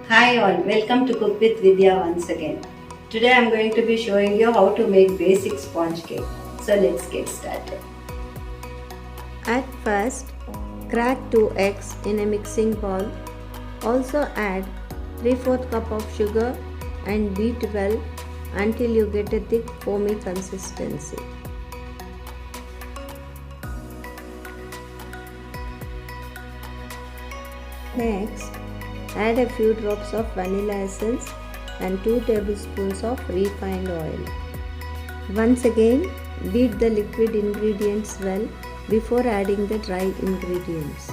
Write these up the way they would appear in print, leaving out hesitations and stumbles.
Hi all, welcome to Cook with Vidya once again. Today I am going to be showing you how to make basic sponge cake. So let's get started. At first, crack 2 eggs in a mixing bowl. Also add 3/4 cup of sugar and beat well until you get a thick foamy consistency. Next, add a few drops of vanilla essence and 2 tablespoons of refined oil. Once again, beat the liquid ingredients well before adding the dry ingredients.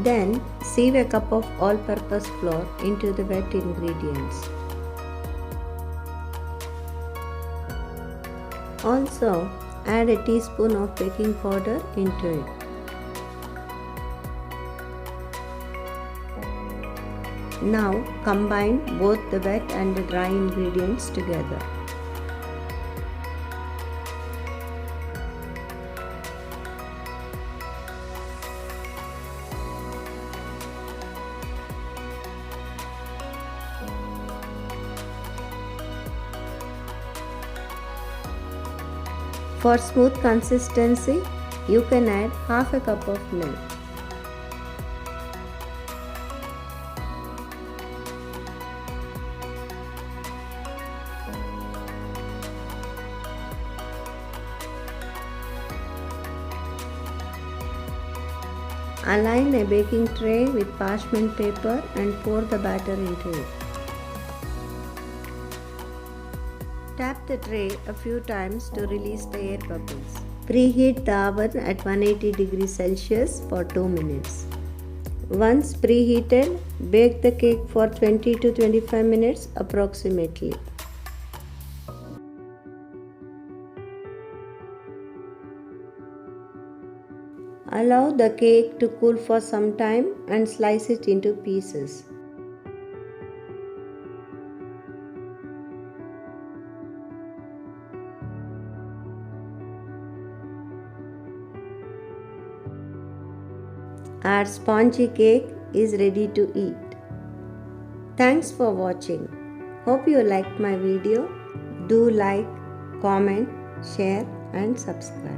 Then, sieve a cup of all-purpose flour into the wet ingredients. Also, add a teaspoon of baking powder into it. Now combine both the wet and the dry ingredients together. For smooth consistency, you can add half a cup of milk. Align a baking tray with parchment paper and pour the batter into it. Tap the tray a few times to release the air bubbles. Preheat the oven at 180 degrees Celsius for 2 minutes. Once preheated, bake the cake for 20 to 25 minutes approximately. Allow the cake to cool for some time and slice it into pieces. Our spongy cake is ready to eat. Thanks for watching. Hope you liked my video. Do like, comment, share and subscribe.